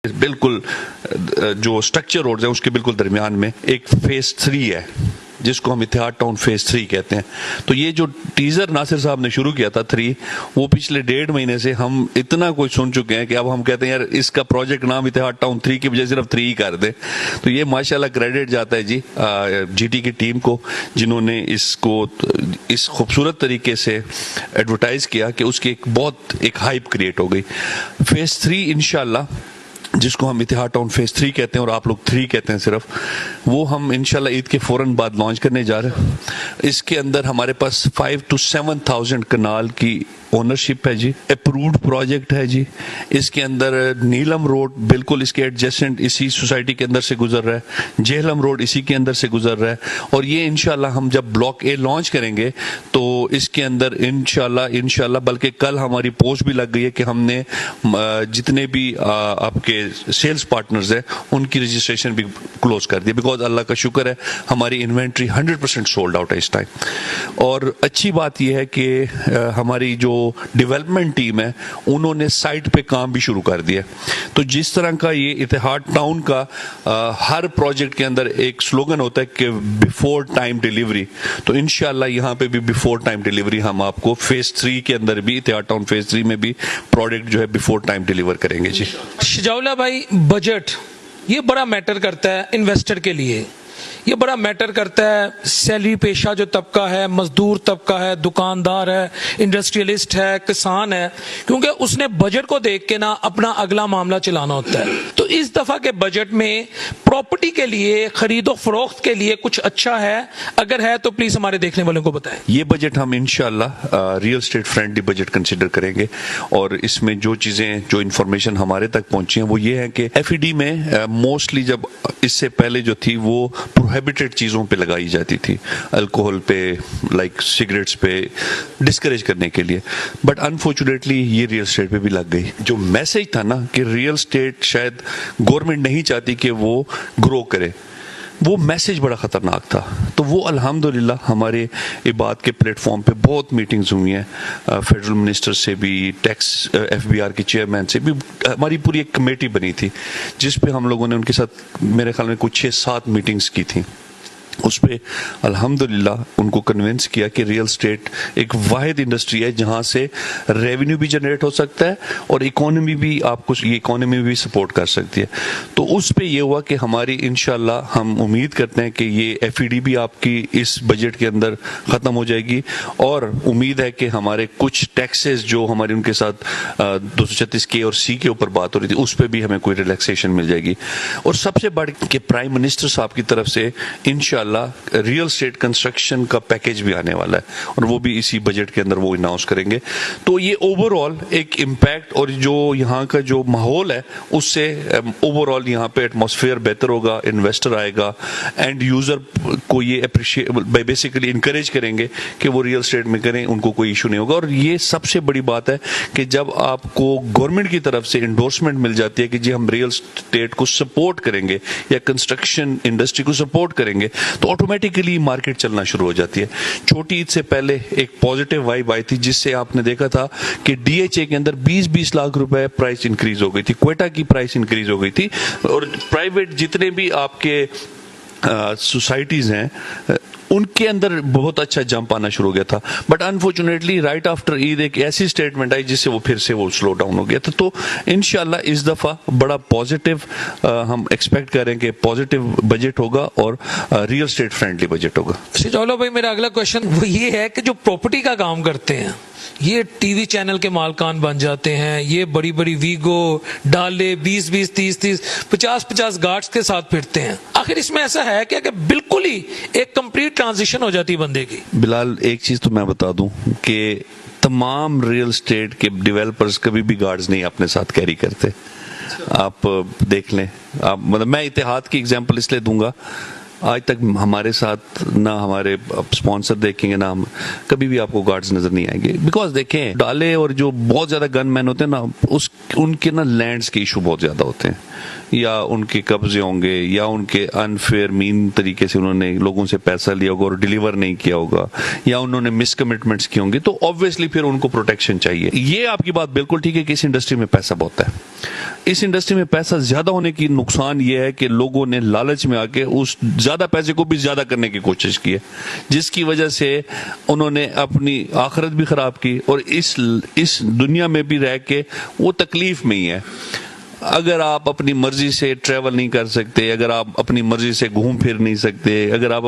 بالکل جو structure roads ہیں اس کے بالکل درمیان میں ایک فیز 3 ہے جس کو ہم اتحاد ٹاؤن فیز 3 کہتے ہیں. تو یہ جو ٹیزر ناصر صاحب نے شروع کیا تھا 3، وہ پچھلے 1.5 مہینے سے ہم اتنا کچھ سن چکے ہیں کہ اب ہم کہتے ہیں یار اس کا پروجیکٹ نام اتحاد ٹاؤن 3 کی بجائے صرف 3 ہی کر دیں. تو یہ ماشاءاللہ کریڈٹ جاتا ہے جی جی ٹی کی ٹیم کو، جنہوں نے اس کو اس خوبصورت طریقے سے ایڈورٹائز کیا کہ اس کی ایک بہت ایک ہائپ کریٹ ہو گئی. فیز 3 انشاءاللہ جس کو ہم اتحاد ٹاؤن فیز 3 کہتے ہیں اور آپ لوگ 3 کہتے ہیں صرف، وہ ہم انشاءاللہ عید کے فوراً بعد لانچ کرنے جا رہے ہیں. اس کے اندر ہمارے پاس 5,000 to 7,000 کنال کی اونرشپ ہے جی، اپرووڈ پروجیکٹ ہے جی. اس کے اندر نیلم روڈ بالکل اس کے ایڈجسٹنٹ اسی سوسائٹی کے اندر سے گزر رہا ہے، جہلم روڈ اسی کے اندر سے گزر رہا ہے. اور یہ انشاءاللہ ہم جب بلاک اے لانچ کریں گے تو اس کے اندر انشاءاللہ بلکہ کل ہماری پوسٹ بھی لگ گئی ہے کہ ہم نے جتنے بھی آپ کے سیلز پارٹنرز ہیں ان کی رجسٹریشن بھی کلوز کر دی، بیکاز اللہ کا شکر ہے ہماری انوینٹری 100% سولڈ آؤٹ ہے اس ٹائم. اور اچھی بات یہ ہے کہ ہماری جو ڈیولپمنٹ ٹیم ہے انہوں نے سائٹ پہ کام بھی شروع کر دیا. تو جس طرح کا یہ اتحاد ٹاؤن کا ہر پروجیکٹ کے اندر ایک سلوگن ہوتا ہے کہ بیفور ٹائم ڈیلیوری، تو انشاءاللہ یہاں پہ بھی بیفور ٹائم ڈیلیوری ہم آپ کو فیز 3 کے اندر بھی، اتحاد ٹاؤن فیز 3 میں بھی پروڈکٹ جو ہے بیفور ٹائم ڈیلیور کریں گے جی. شجاع اللہ بھائی، بجٹ یہ بڑا میٹر کرتا ہے انویسٹر کے لیے، یہ بڑا میٹر کرتا ہے سیلری پیشہ جو طبقہ ہے، مزدور طبقہ ہے، دکاندار ہے، انڈسٹریلسٹ ہے، کسان ہے، کیونکہ اس نے بجٹ کو دیکھ کے نا اپنا اگلا معاملہ چلانا ہوتا ہے. تو اس دفعہ کے بجٹ میں پراپرٹی کے لیے، خرید و فروخت کے لیے کچھ اچھا ہے؟ اگر ہے تو پلیز ہمارے دیکھنے والوں کو بتائیں. یہ بجٹ ہم انشاءاللہ real estate friendly budget consider کریں گے، اور اس میں جو چیزیں جو انفارمیشن ہمارے تک پہنچی ہیں وہ یہ ہے کہ ایف ای ڈی میں موسٹلی جب اس سے پہلے جو تھی وہ پروہیبٹڈ چیزوں پہ لگائی جاتی تھی، الکوہل پہ، لائک سگریٹس پہ، ڈسکریج کرنے کے لیے. بٹ انفارچونیٹلی یہ ریئل اسٹیٹ پہ بھی لگ گئی. جو میسج تھا نا کہ ریئل اسٹیٹ شاید گورنمنٹ نہیں چاہتی کہ وہ گرو کرے، وہ میسج بڑا خطرناک تھا. تو وہ الحمدللہ ہمارے عباد کے پلیٹ فارم پہ بہت میٹنگز ہوئی ہیں، فیڈرل منسٹر سے بھی، ٹیکس ایف بی آر کے چیئرمین سے بھی. ہماری پوری ایک کمیٹی بنی تھی جس پہ ہم لوگوں نے ان کے ساتھ میرے خیال میں کچھ 6-7 میٹنگز کی تھیں. اس پہ الحمدللہ ان کو کنونس کیا کہ ریئل اسٹیٹ ایک واحد انڈسٹری ہے جہاں سے ریونیو بھی جنریٹ ہو سکتا ہے اور اکانومی بھی آپ کو یہ اکانومی بھی سپورٹ کر سکتی ہے. تو اس پہ یہ ہوا کہ ہماری انشاءاللہ ہم امید کرتے ہیں کہ یہ ایف ای ڈی بھی آپ کی اس بجٹ کے اندر ختم ہو جائے گی، اور امید ہے کہ ہمارے کچھ ٹیکسز جو ہمارے ان کے ساتھ 236 اور سی کے اوپر بات ہو رہی تھی اس پہ بھی ہمیں کوئی ریلیکسیشن مل جائے گی. اور سب سے بڑھ کے پرائم منسٹر صاحب کی طرف سے انشاءاللہ ریئل اسٹیٹ کنسٹرکشن کا پیکیج بھی آنے والا ہے، اور وہ بھی اسی بجٹ کے اندر وہ اناؤنس کریں گے. تو یہ اوور آل ایک امپیکٹ، اور جو یہاں کا جو ماحول ہے اس سے اوور آل یہاں پہ ایٹماسفیئر بہتر ہوگا، انویسٹر آئے گا، اینڈ یوزر کو یہ اپریشیٹ بیسیکلی انکریج کریں گے کہ وہ ریئل اسٹیٹ میں کریں، ان کو کوئی ایشو نہیں ہوگا. اور یہ سب سے بڑی بات ہے کہ جب آپ کو گورنمنٹ کی طرف سے انڈورسمنٹ مل جاتی ہے کہ جی ہم ریئل اسٹیٹ کو سپورٹ کریں گے یا کنسٹرکشن انڈسٹری کو سپورٹ کریں گے، تو آٹومیٹکلی مارکیٹ چلنا شروع ہو جاتی ہے. چھوٹی عید سے پہلے ایک پازیٹیو وائب آئی تھی جس سے آپ نے دیکھا تھا کہ ڈی ایچ اے کے اندر 20 لاکھ روپے پرائس انکریز ہو گئی تھی، کوئٹہ کی پرائس انکریز ہو گئی تھی، اور پرائیویٹ جتنے بھی آپ کے سوسائٹیز ہیں ان کے اندر بہت اچھا جمپ آنا شروع ہو گیا تھا. بٹ انفارچونیٹلی رائٹ آفٹر عید ایک ایسی اسٹیٹمنٹ آئی جس سے وہ پھر سے وہ سلو ڈاؤن ہو گیا تھا. تو انشاءاللہ اس دفعہ بڑا پازیٹیو ہم ایکسپیکٹ کریں کہ پازیٹیو بجٹ ہوگا اور ریئل اسٹیٹ فرینڈلی بجٹ ہوگا. شجاع اللہ بھائی، میرا اگلا کوشچن وہ یہ ہے کہ جو پراپرٹی کا کام کرتے ہیں یہ ٹی وی چینل کے مالکان بن جاتے ہیں، یہ بڑی بڑی ویگو ڈالے 20 30 50 گارڈز کے ساتھ پھرتے ہیں. آخر اس میں ایسا ہے کیا کہ بالکل ہی ایک کمپلیٹ ٹرانزیشن ہو جاتی بندے کی؟ بلال ایک چیز تو میں بتا دوں کہ تمام ریئل اسٹیٹ کے ڈیولپرز کبھی بھی گارڈز نہیں اپنے ساتھ کیری کرتے. آپ دیکھ لیں، آپ مطلب میں اتحاد کی ایگزامپل اس لیے دوں گا، آج تک ہمارے ساتھ نہ ہمارے اسپانسر دیکھیں گے، نہ ہم کبھی بھی آپ کو گارڈز نظر نہیں آئیں گے. بیکاز دیکھیں ڈالے اور جو بہت زیادہ گن مین ہوتے ہیں نا، ان کے نا لینڈز کے ایشو بہت زیادہ ہوتے ہیں، یا ان کے قبضے ہوں گے، یا ان کے انفیئر مین طریقے سے انہوں نے لوگوں سے پیسہ لیا ہوگا اور ڈیلیور نہیں کیا ہوگا، یا انہوں نے مس کمٹمنٹس کی ہوں گی. تو آبویسلی پھر ان کو پروٹیکشن چاہیے. یہ آپ کی بات بالکل ٹھیک ہے کہ اس انڈسٹری میں پیسہ بہت ہے. اس انڈسٹری میں پیسہ زیادہ ہونے کی نقصان یہ ہے کہ لوگوں نے لالچ میں آ کے اس زیادہ پیسے کو بھی زیادہ کرنے کی کوشش کی ہے، جس کی وجہ سے انہوں نے اپنی آخرت بھی خراب کی اور اس دنیا میں بھی رہ کے وہ تکلیف میں ہی ہے۔ اگر آپ اپنی مرضی سے ٹریول نہیں کر سکتے، اگر آپ اپنی مرضی سے گھوم پھر نہیں سکتے، اگر آپ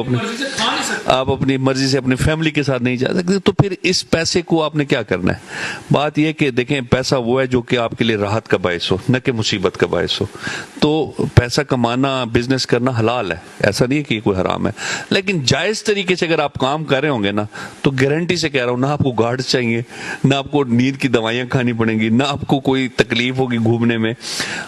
اپنی مرضی سے اپنی فیملی کے ساتھ نہیں جا سکتے، تو پھر اس پیسے کو آپ نے کیا کرنا ہے؟ بات یہ کہ دیکھیں، پیسہ وہ ہے جو کہ آپ کے لیے راحت کا باعث ہو، نہ کہ مصیبت کا باعث ہو۔ تو پیسہ کمانا، بزنس کرنا حلال ہے، ایسا نہیں ہے کہ کوئی حرام ہے، لیکن جائز طریقے سے اگر آپ کام کر رہے ہوں گے نا، تو گارنٹی سے کہہ رہا ہوں، نہ آپ کو گارڈ چاہیے، نہ آپ کو نیند کی دوائیاں کھانی پڑیں گی، نہ آپ کو کوئی تکلیف ہوگی گھومنے میں۔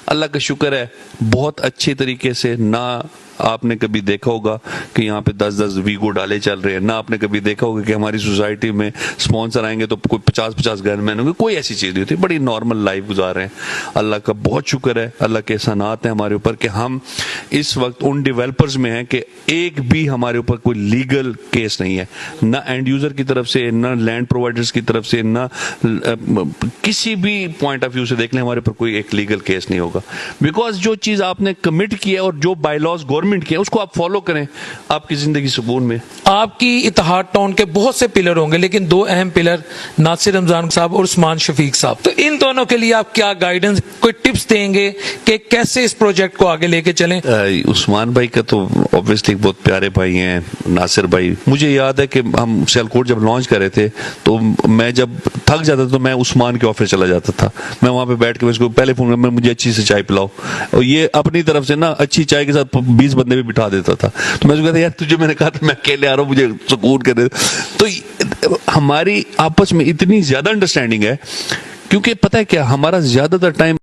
اللہ کا شکر ہے بہت اچھے طریقے سے، نہ آپ نے کبھی دیکھا ہوگا کہ یہاں پہ 10 ویگو ڈالے چل رہے ہیں، نہ آپ نے کبھی دیکھا ہوگا کہ ہماری سوسائٹی میں سپانسر آئیں گے تو کوئی 50 گن مین ہوں گے، کوئی ایسی چیز نہیں ہوتی، بڑی نارمل لائف گزار رہے ہیں۔ اللہ کا بہت شکر ہے، اللہ کے احسانات ہیں ہمارے اوپر کہ ہم اس وقت ان ڈیولپرز میں ہیں کہ ایک بھی ہمارے اوپر کوئی لیگل کیس نہیں ہے، نہ اینڈ یوزر کی طرف سے، نہ لینڈ پرووائڈرز کی طرف سے، نہ کسی بھی پوائنٹ آف ویو سے دیکھ لیں، ہمارے اوپر کوئی ایک لیگل کیس نہیں ہوگا، بیکاز جو چیز آپ نے کمٹ کی ہے اور جو بائی لاز گورنمنٹ کیا اس کو آپ فالو کریں، آپ کی زندگی سکون میں۔ آپ کی اتحاد ٹاؤن کے بہت سے پلر ہوں گے، لیکن دو اہم پلر ناصر رمضان صاحب اور عثمان شفیق صاحب، تو ان دونوں کے لیے آپ کیا گائیڈنس، کوئی ٹپس دیں گے کہ کیسے اس پروجیکٹ کو آگے لے کے چلیں؟ عثمان بھائی کا تو obviously بہت پیارے بھائی ہیں، ناصر بھائی، مجھے یاد ہے کہ ہم سیالکوٹ جب لانچ کر رہے تھے تو میں جب تھک جاتا تو میں عثمان کے آفس چلا جاتا تھا، میں وہاں پہ بیٹھ کے اس کو پہلے فون میں مجھے اچھی سے چائے پلاؤ، اور یہ اپنی طرف سے نا اچھی چائے کے ساتھ 20 بندے بھی بٹھا دیتا تھا، تو میں اس کو کہتا یار تجھے میں نے کہا تھا میں اکیلے آ رہا ہوں، مجھے سکون کر دے۔ تو ہماری آپس میں اتنی زیادہ انڈرسٹینڈنگ ہے، کیونکہ پتہ ہے کیا، ہمارا زیادہ تر ٹائم